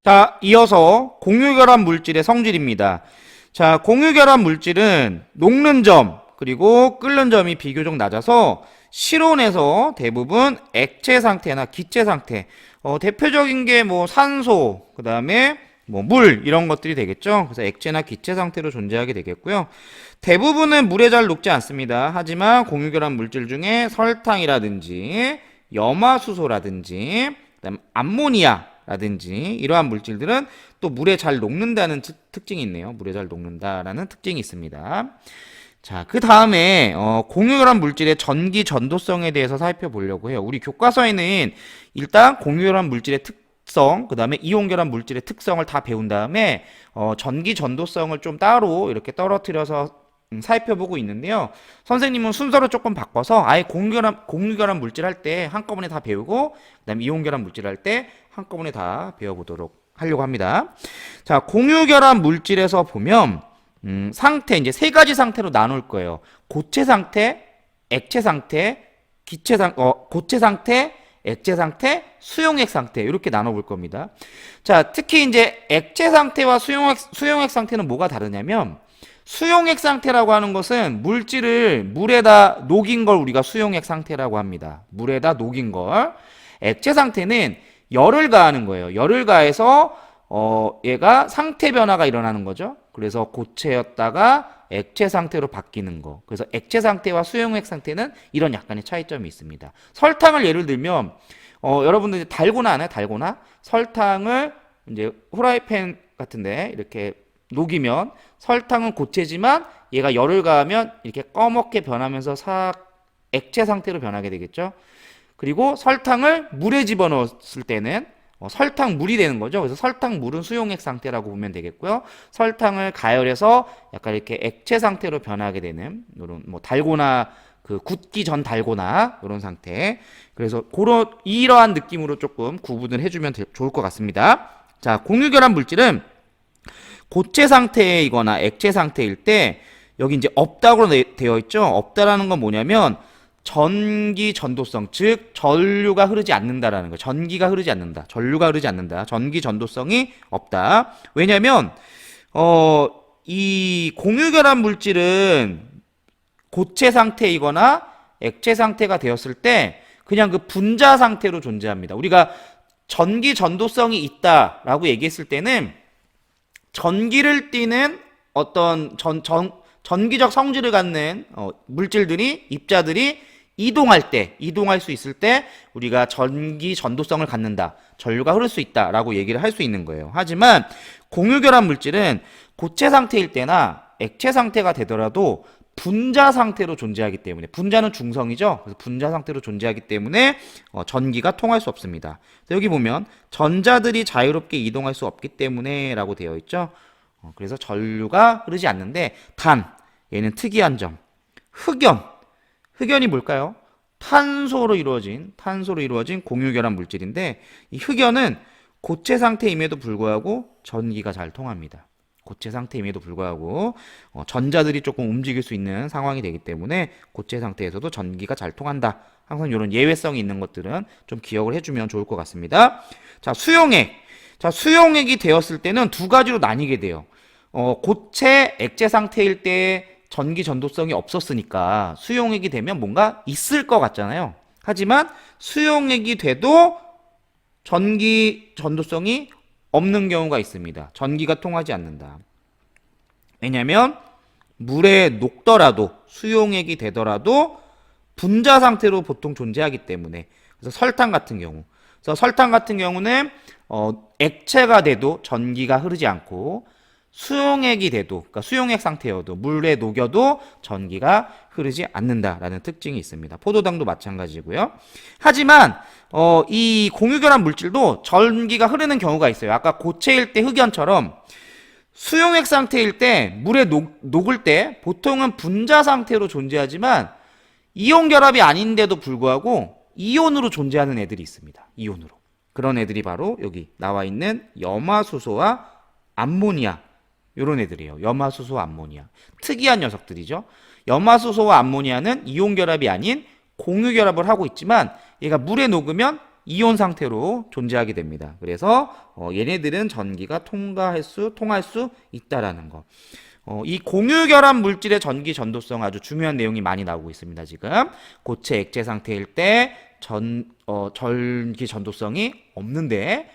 자, 이어서 공유결합 물질의 성질입니다. 자, 공유결합 물질은 녹는 점 그리고 끓는 점이 비교적 낮아서 실온에서 대부분 액체 상태나 기체 상태, 대표적인 게 뭐 산소, 그 다음에 뭐 물 이런 것들이 되겠죠. 그래서 액체나 기체 상태로 존재하게 되겠고요. 대부분은 물에 잘 녹지 않습니다. 하지만 공유결합 물질 중에 설탕이라든지 염화수소라든지 그다음 암모니아라든지 이러한 물질들은 또 물에 잘 녹는다는 특징이 있네요. 물에 잘 녹는다라는 특징이 있습니다. 자, 그 다음에 공유결합 물질의 전기 전도성에 대해서 살펴보려고 해요. 우리 교과서에는 일단 공유결합 물질의 특성, 그 다음에 이온결합 물질의 특성을 다 배운 다음에 전기 전도성을 좀 따로 이렇게 떨어뜨려서 살펴보고 있는데요. 선생님은 순서를 조금 바꿔서 아예 공유결합 물질 할 때 한꺼번에 다 배우고 그다음에 이온결합 물질 할 때 한꺼번에 다 배워보도록 하려고 합니다. 자, 공유결합 물질에서 보면 상태 이제 세 가지 상태로 나눌 거예요. 고체 상태, 액체 상태, 고체 상태, 액체 상태, 수용액 상태 이렇게 나눠볼 겁니다. 자, 특히 이제 액체 상태와 수용액 상태는 뭐가 다르냐면 수용액 상태라고 하는 것은 물질을 물에다 녹인 걸 우리가 수용액 상태라고 합니다. 물에다 녹인 걸. 액체 상태는 열을 가하는 거예요. 열을 가해서 얘가 상태 변화가 일어나는 거죠. 그래서 고체였다가 액체 상태로 바뀌는 거. 그래서 액체 상태와 수용액 상태는 이런 약간의 차이점이 있습니다. 설탕을 예를 들면 여러분들 달고나 아나요? 달고나? 설탕을 이제 후라이팬 같은데 이렇게 녹이면 설탕은 고체지만 얘가 열을 가하면 이렇게 꺼멓게 변하면서 액체 상태로 변하게 되겠죠. 그리고 설탕을 물에 집어넣었을 때는 설탕물이 되는 거죠. 그래서 설탕물은 수용액 상태라고 보면 되겠고요. 설탕을 가열해서 약간 이렇게 액체 상태로 변하게 되는 이런 뭐 달고나 그 굳기 전 달고나 이런 상태. 그래서 이러한 느낌으로 조금 구분을 해주면 좋을 것 같습니다. 자, 공유결합 물질은 고체 상태이거나 액체 상태일 때 여기 이제 없다고 되어 있죠. 없다라는 건 뭐냐면 전기 전도성, 즉 전류가 흐르지 않는다라는 거. 전기가 흐르지 않는다. 전류가 흐르지 않는다. 전기 전도성이 없다. 왜냐면 이 공유결합 물질은 고체 상태이거나 액체 상태가 되었을 때 그냥 그 분자 상태로 존재합니다. 우리가 전기 전도성이 있다라고 얘기했을 때는 전기를 띠는 어떤 전기적 성질을 갖는 물질들이 입자들이 이동할 수 있을 때 우리가 전기 전도성을 갖는다. 전류가 흐를 수 있다라고 얘기를 할 수 있는 거예요. 하지만 공유결합 물질은 고체 상태일 때나 액체 상태가 되더라도 분자 상태로 존재하기 때문에 분자는 중성이죠. 그래서 분자 상태로 존재하기 때문에 전기가 통할 수 없습니다. 여기 보면 전자들이 자유롭게 이동할 수 없기 때문에 라고 되어 있죠. 그래서 전류가 흐르지 않는데 단 얘는 특이한 점 흑연이 뭘까요? 탄소로 이루어진 공유결합 물질인데 이 흑연은 고체 상태임에도 불구하고 전기가 잘 통합니다. 고체 상태임에도 불구하고 전자들이 조금 움직일 수 있는 상황이 되기 때문에 고체 상태에서도 전기가 잘 통한다. 항상 이런 예외성이 있는 것들은 좀 기억을 해주면 좋을 것 같습니다. 자, 수용액. 자, 수용액이 되었을 때는 두 가지로 나뉘게 돼요. 고체, 액체 상태일 때 전기 전도성이 없었으니까 수용액이 되면 뭔가 있을 것 같잖아요. 하지만 수용액이 돼도 전기 전도성이 없는 경우가 있습니다. 전기가 통하지 않는다. 왜냐하면 물에 녹더라도 수용액이 되더라도 분자 상태로 보통 존재하기 때문에. 그래서 설탕 같은 경우는 액체가 돼도 전기가 흐르지 않고 수용액이 돼도, 그러니까 수용액 상태여도 물에 녹여도 전기가 흐르지 않는다라는 특징이 있습니다. 포도당도 마찬가지고요. 하지만 이 공유결합 물질도 전기가 흐르는 경우가 있어요. 아까 고체일 때 흑연처럼 수용액 상태일 때 물에 녹을 때 보통은 분자 상태로 존재하지만 이온 결합이 아닌데도 불구하고 이온으로 존재하는 애들이 있습니다. 이온으로. 그런 애들이 바로 여기 나와 있는 염화수소와 암모니아 이런 애들이에요. 염화수소, 암모니아. 특이한 녀석들이죠. 염화수소와 암모니아는 이온 결합이 아닌 공유 결합을 하고 있지만 얘가 물에 녹으면 이온 상태로 존재하게 됩니다. 그래서 얘네들은 전기가 통할 수 있다라는 거. 이 공유결합 물질의 전기 전도성 아주 중요한 내용이 많이 나오고 있습니다. 지금 고체 액체 상태일 때 전기 전도성이 없는데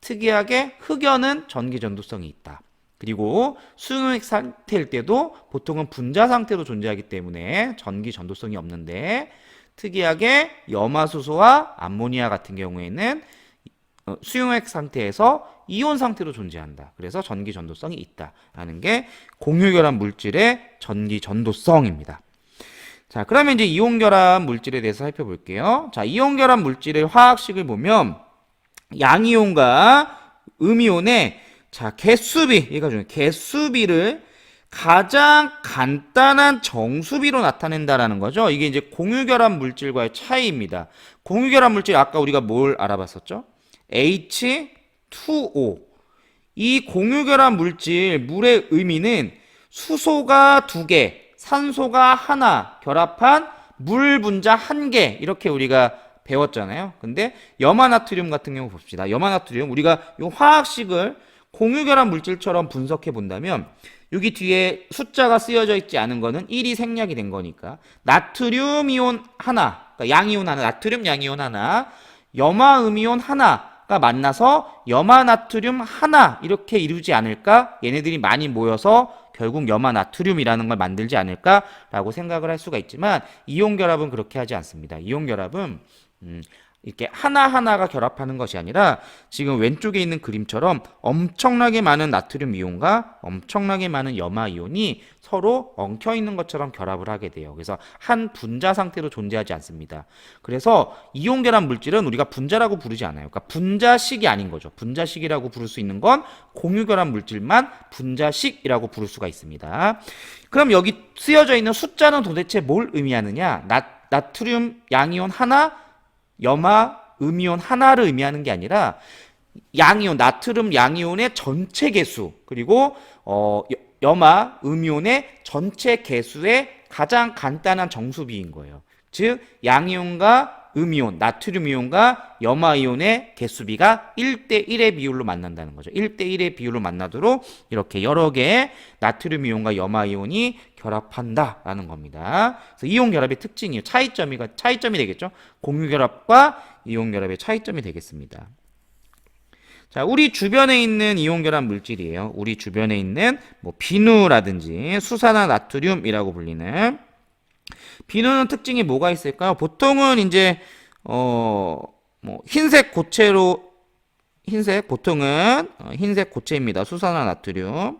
특이하게 흑연은 전기 전도성이 있다. 그리고 수용액 상태일 때도 보통은 분자 상태로 존재하기 때문에 전기 전도성이 없는데 특이하게 염화수소와 암모니아 같은 경우에는 수용액 상태에서 이온 상태로 존재한다. 그래서 전기 전도성이 있다라는 게 공유결합 물질의 전기 전도성입니다. 자, 그러면 이제 이온 결합 물질에 대해서 살펴볼게요. 자, 이온 결합 물질의 화학식을 보면 양이온과 음이온의 자, 개수비, 얘가 중요해요. 개수비를 가장 간단한 정수비로 나타낸다라는 거죠. 이게 이제 공유결합 물질과의 차이입니다. 공유결합 물질 아까 우리가 뭘 알아봤었죠? H2O. 이 공유결합 물질 물의 의미는 수소가 2개, 산소가 하나 결합한 물 분자 1개 이렇게 우리가 배웠잖아요. 근데 염화나트륨 같은 경우 봅시다. 염화나트륨 우리가 이 화학식을 공유결합 물질처럼 분석해 본다면 여기 뒤에 숫자가 쓰여져 있지 않은 거는 1이 생략이 된 거니까 나트륨 이온 하나, 그러니까 양이온 하나, 나트륨 양이온 하나, 염화음이온 하나가 만나서 염화나트륨 하나 이렇게 이루지 않을까? 얘네들이 많이 모여서 결국 염화나트륨이라는 걸 만들지 않을까라고 생각을 할 수가 있지만 이온 결합은 그렇게 하지 않습니다. 이온 결합은 이렇게 하나하나가 결합하는 것이 아니라 지금 왼쪽에 있는 그림처럼 엄청나게 많은 나트륨 이온과 엄청나게 많은 염화 이온이 서로 엉켜 있는 것처럼 결합을 하게 돼요. 그래서 한 분자 상태로 존재하지 않습니다. 그래서 이온 결합 물질은 우리가 분자라고 부르지 않아요. 그러니까 분자식이 아닌 거죠. 분자식이라고 부를 수 있는 건 공유 결합 물질만 분자식이라고 부를 수가 있습니다. 그럼 여기 쓰여져 있는 숫자는 도대체 뭘 의미하느냐? 나트륨 양이온 하나, 염화 음이온 하나를 의미하는 게 아니라 양이온, 나트륨 양이온의 전체 개수 그리고 염화 음이온의 전체 개수의 가장 간단한 정수비인 거예요. 즉 양이온과 음이온, 나트륨 이온과 염화 이온의 개수비가 1대1의 비율로 만난다는 거죠. 1대1의 비율로 만나도록 이렇게 여러 개의 나트륨 이온과 염화 이온이 결합한다라는 겁니다. 그래서 이온 결합의 특징이에요. 차이점이 되겠죠. 공유 결합과 이온 결합의 차이점이 되겠습니다. 자, 우리 주변에 있는 이온 결합 물질이에요. 우리 주변에 있는 뭐 비누라든지 수산화 나트륨이라고 불리는 비누는 특징이 뭐가 있을까요? 보통은 이제 뭐 흰색 고체로 보통은 흰색 고체입니다. 수산화 나트륨.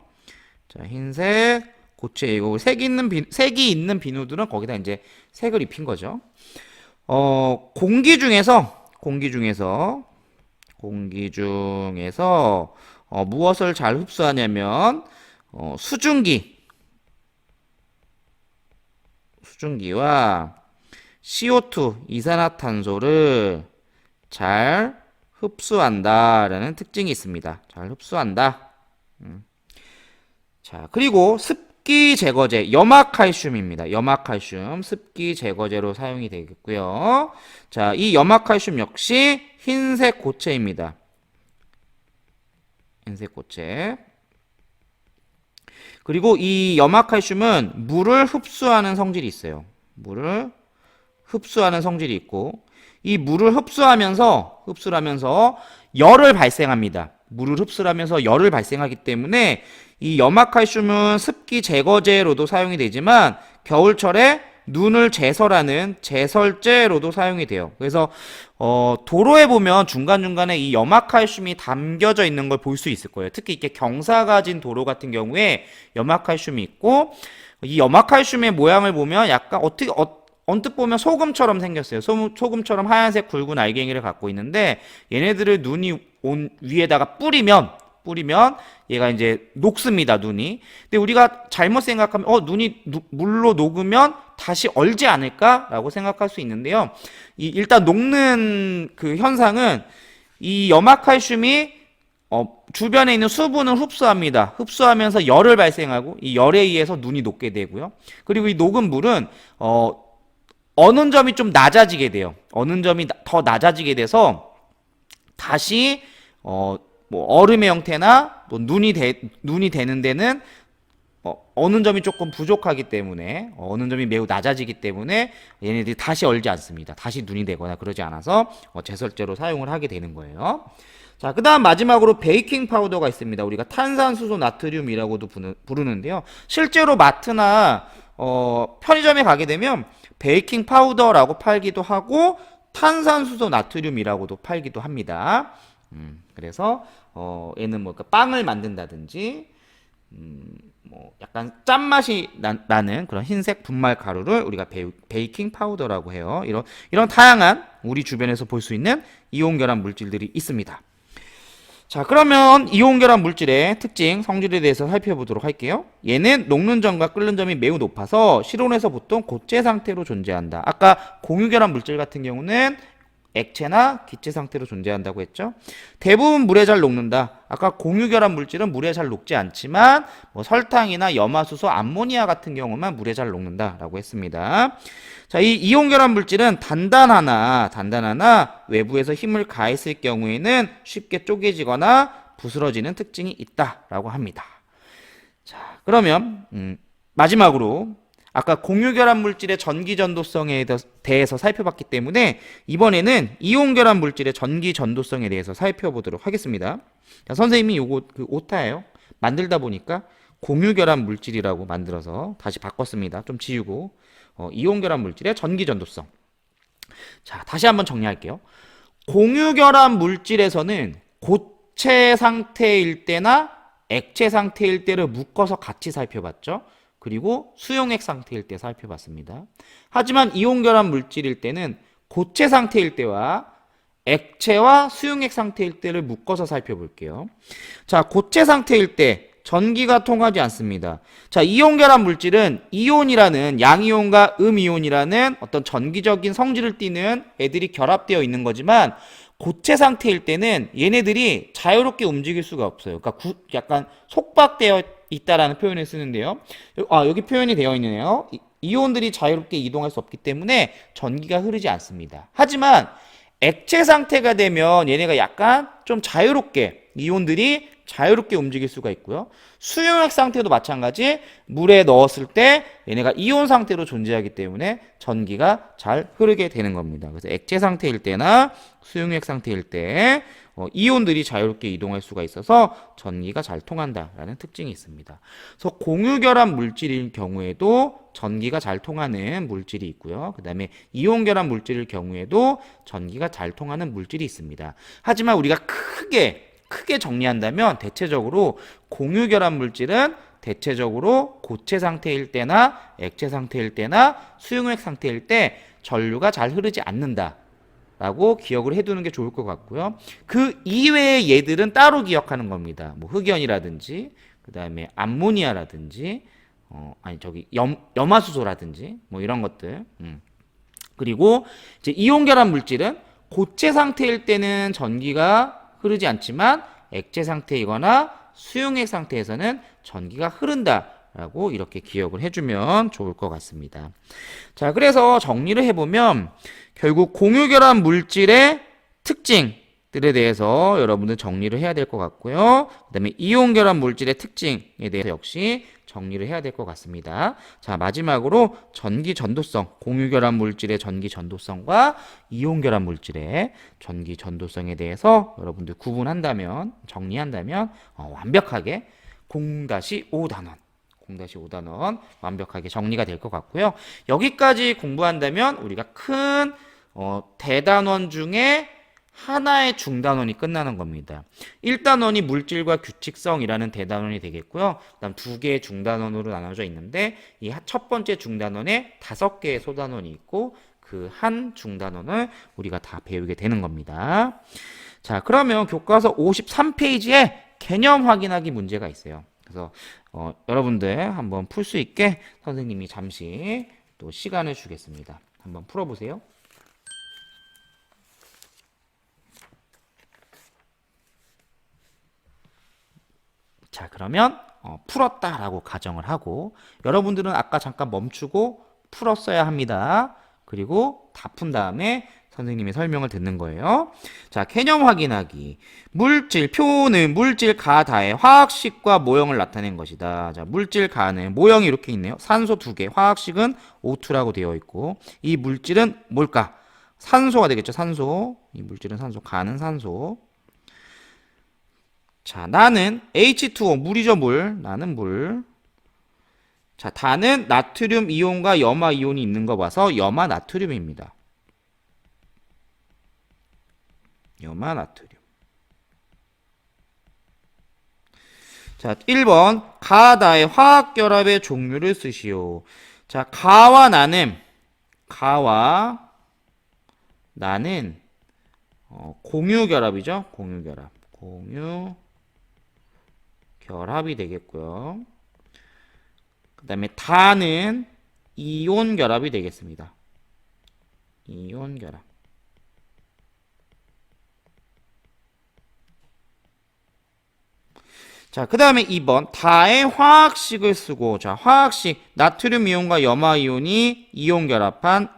자, 흰색 고체이고 색이 있는 비누들은 거기다 이제 색을 입힌 거죠. 공기 중에서 무엇을 잘 흡수하냐면 수증기와 CO2 이산화탄소를 잘 흡수한다라는 특징이 있습니다. 잘 흡수한다. 자, 그리고 습기 제거제 염화칼슘입니다. 염화칼슘 습기 제거제로 사용이 되겠고요. 자, 이 염화칼슘 역시 흰색 고체입니다. 흰색 고체. 그리고 이 염화칼슘은 물을 흡수하는 성질이 있어요. 물을 흡수하는 성질이 있고 이 물을 흡수하면서 열을 발생합니다. 물을 흡수하면서 열을 발생하기 때문에 이 염화칼슘은 습기 제거제로도 사용이 되지만 겨울철에 눈을 제설하는 제설제로도 사용이 돼요. 그래서 도로에 보면 중간중간에 이 염화칼슘이 담겨져 있는 걸 볼 수 있을 거예요. 특히 이렇게 경사가 진 도로 같은 경우에 염화칼슘이 있고 이 염화칼슘의 모양을 보면 약간 언뜻 보면 소금처럼 생겼어요. 소금처럼 하얀색 굵은 알갱이를 갖고 있는데 얘네들을 눈이 온 위에다가 뿌리면 얘가 이제 녹습니다, 눈이. 근데 우리가 잘못 생각하면 눈이 물로 녹으면 다시 얼지 않을까라고 생각할 수 있는데요. 일단 녹는 그 현상은 이 염화칼슘이 주변에 있는 수분을 흡수합니다. 흡수하면서 열을 발생하고 이 열에 의해서 눈이 녹게 되고요. 그리고 이 녹은 물은 어는 점이 좀 낮아지게 돼요. 어는 점이 더 낮아지게 돼서 다시 뭐 얼음의 형태나 뭐 눈이 되는 데는 어느 점이 조금 부족하기 때문에 어느 점이 매우 낮아지기 때문에 얘네들이 다시 얼지 않습니다. 다시 눈이 되거나 그러지 않아서 제설제로 사용을 하게 되는 거예요. 자, 그 다음 마지막으로 베이킹 파우더가 있습니다. 우리가 탄산수소 나트륨이라고도 부르는데요. 실제로 마트나 편의점에 가게 되면 베이킹 파우더라고 팔기도 하고 탄산수소 나트륨이라고도 팔기도 합니다. 그래서 얘는 뭐 빵을 만든다든지 뭐 약간 짠맛이 나는 그런 흰색 분말 가루를 우리가 베이킹 파우더라고 해요. 이런 다양한 우리 주변에서 볼 수 있는 이온 결합 물질들이 있습니다. 자, 그러면 이온 결합 물질의 특징, 성질에 대해서 살펴보도록 할게요. 얘는 녹는 점과 끓는 점이 매우 높아서 실온에서 보통 고체 상태로 존재한다. 아까 공유 결합 물질 같은 경우는 액체나 기체 상태로 존재한다고 했죠. 대부분 물에 잘 녹는다. 아까 공유 결합 물질은 물에 잘 녹지 않지만 뭐 설탕이나 염화수소, 암모니아 같은 경우만 물에 잘 녹는다라고 했습니다. 자, 이 이온 결합 물질은 단단하나 외부에서 힘을 가했을 경우에는 쉽게 쪼개지거나 부스러지는 특징이 있다라고 합니다. 자, 그러면 마지막으로 아까 공유 결합 물질의 전기 전도성에 대해서 살펴봤기 때문에 이번에는 이온 결합 물질의 전기 전도성에 대해서 살펴보도록 하겠습니다. 자, 선생님이 요거 그 오타예요. 만들다 보니까 공유 결합 물질이라고 만들어서 다시 바꿨습니다. 좀 지우고 이온 결합 물질의 전기 전도성. 자, 다시 한번 정리할게요. 공유 결합 물질에서는 고체 상태일 때나 액체 상태일 때를 묶어서 같이 살펴봤죠. 그리고 수용액 상태일 때 살펴봤습니다. 하지만 이온 결합 물질일 때는 고체 상태일 때와 액체와 수용액 상태일 때를 묶어서 살펴볼게요. 자, 고체 상태일 때 전기가 통하지 않습니다. 자, 이온 결합 물질은 이온이라는 양이온과 음이온이라는 어떤 전기적인 성질을 띠는 애들이 결합되어 있는 거지만 고체 상태일 때는 얘네들이 자유롭게 움직일 수가 없어요. 그러니까 약간 속박되어 있다라는 표현을 쓰는데요. 여기 표현이 되어 있네요. 이온들이 자유롭게 이동할 수 없기 때문에 전기가 흐르지 않습니다. 하지만 액체 상태가 되면 얘네가 약간 좀 자유롭게 이온들이 자유롭게 움직일 수가 있고요. 수용액 상태도 마찬가지 물에 넣었을 때 얘네가 이온 상태로 존재하기 때문에 전기가 잘 흐르게 되는 겁니다. 그래서 액체 상태일 때나 수용액 상태일 때 이온들이 자유롭게 이동할 수가 있어서 전기가 잘 통한다라는 특징이 있습니다. 그래서 공유결합 물질일 경우에도 전기가 잘 통하는 물질이 있고요. 그 다음에 이온 결합 물질일 경우에도 전기가 잘 통하는 물질이 있습니다. 하지만 우리가 크게 정리한다면 대체적으로 공유결합 물질은 대체적으로 고체 상태일 때나 액체 상태일 때나 수용액 상태일 때 전류가 잘 흐르지 않는다 라고 기억을 해두는 게 좋을 것 같고요. 그 이외의 얘들은 따로 기억하는 겁니다. 뭐 흑연이라든지 그 다음에 암모니아라든지 염화수소라든지 뭐 이런 것들. 그리고 이제 이온 결합 물질은 고체 상태일 때는 전기가 흐르지 않지만 액체 상태이거나 수용액 상태에서는 전기가 흐른다라고 이렇게 기억을 해주면 좋을 것 같습니다. 자, 그래서 정리를 해보면 결국 공유결합 물질의 특징들에 대해서 여러분들 정리를 해야 될 것 같고요. 그 다음에 이온결합 물질의 특징에 대해서 역시 정리를 해야 될 것 같습니다. 자, 마지막으로 전기 전도성, 공유결합 물질의 전기 전도성과 이온결합 물질의 전기 전도성에 대해서 여러분들 구분한다면, 정리한다면 완벽하게 0-5단원 완벽하게 정리가 될 것 같고요. 여기까지 공부한다면 우리가 큰 대단원 중에 하나의 중단원이 끝나는 겁니다. 1단원이 물질과 규칙성이라는 대단원이 되겠고요. 그 다음 2개의 중단원으로 나눠져 있는데 이 첫 번째 중단원에 5개의 소단원이 있고 그 한 중단원을 우리가 다 배우게 되는 겁니다. 자, 그러면 교과서 53페이지에 개념 확인하기 문제가 있어요. 그래서 여러분들 한번 풀 수 있게 선생님이 잠시 또 시간을 주겠습니다. 한번 풀어보세요. 자, 그러면 풀었다라고 가정을 하고 여러분들은 아까 잠깐 멈추고 풀었어야 합니다. 그리고 다 푼 다음에 선생님의 설명을 듣는 거예요. 자, 개념 확인하기. 물질, 표는 물질 가다의 화학식과 모형을 나타낸 것이다. 자, 물질 가는 모형이 이렇게 있네요. 산소 2개, 화학식은 O2라고 되어 있고, 이 물질은 뭘까? 산소가 되겠죠, 산소. 이 물질은 산소, 가는 산소. 자, 나는 H2O, 물이죠, 물. 나는 물. 자, 다는 나트륨 이온과 염화 이온이 있는 거 봐서 염화 나트륨입니다. 염화 나트륨. 자, 1번. 가다의 화학결합의 종류를 쓰시오. 자, 가와 나는 공유결합이죠. 공유결합. 공유결합이 되겠고요. 그 다음에 다는 이온결합이 되겠습니다. 이온결합. 자, 그 다음에 2번. 다의 화학식을 쓰고, 자, 화학식, 나트륨 이온과 염화 이온이 이온 결합한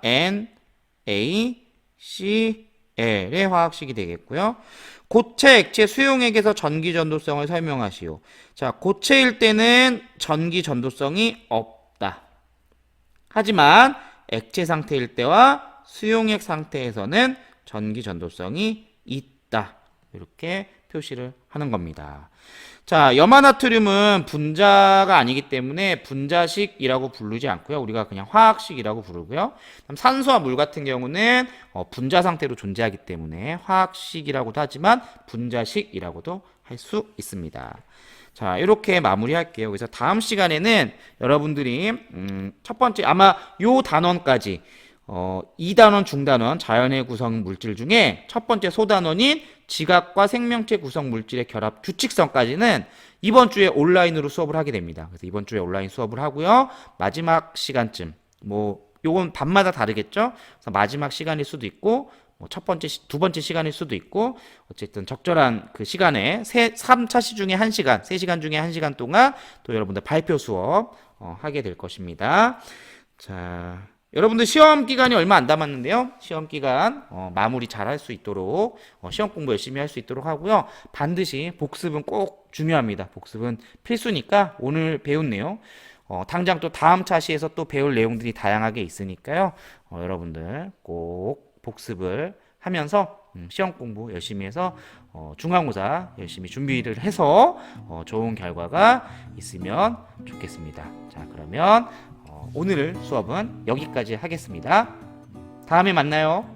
NaCl의 화학식이 되겠고요. 고체, 액체, 수용액에서 전기 전도성을 설명하시오. 자, 고체일 때는 전기 전도성이 없다. 하지만 액체 상태일 때와 수용액 상태에서는 전기 전도성이 있다. 이렇게 표시를 하는 겁니다. 자, 염화나트륨은 분자가 아니기 때문에 분자식이라고 부르지 않고요. 우리가 그냥 화학식이라고 부르고요. 산소와 물 같은 경우는 분자 상태로 존재하기 때문에 화학식이라고도 하지만 분자식이라고도 할 수 있습니다. 자, 이렇게 마무리할게요. 그래서 다음 시간에는 여러분들이 첫 번째 아마 요 단원까지 2단원, 중단원, 자연의 구성 물질 중에 첫 번째 소단원인 지각과 생명체 구성 물질의 결합 규칙성까지는 이번 주에 온라인으로 수업을 하게 됩니다. 그래서 이번 주에 온라인 수업을 하고요. 마지막 시간쯤, 요건 밤마다 다르겠죠? 그래서 마지막 시간일 수도 있고, 첫 번째, 두 번째 시간일 수도 있고, 어쨌든 적절한 그 시간에 3차 시 중에 1시간, 3시간 중에 1시간 동안 또 여러분들 발표 수업 하게 될 것입니다. 자, 여러분들 시험 기간이 얼마 안 남았는데요. 시험 기간 마무리 잘 할 수 있도록 시험 공부 열심히 할 수 있도록 하고요. 반드시 복습은 꼭 중요합니다. 복습은 필수니까 오늘 배운 내용 당장 또 다음 차시에서 또 배울 내용들이 다양하게 있으니까요. 여러분들 꼭 복습을 하면서 시험 공부 열심히 해서 중간고사 열심히 준비를 해서 좋은 결과가 있으면 좋겠습니다. 자, 그러면 오늘 수업은 여기까지 하겠습니다. 다음에 만나요.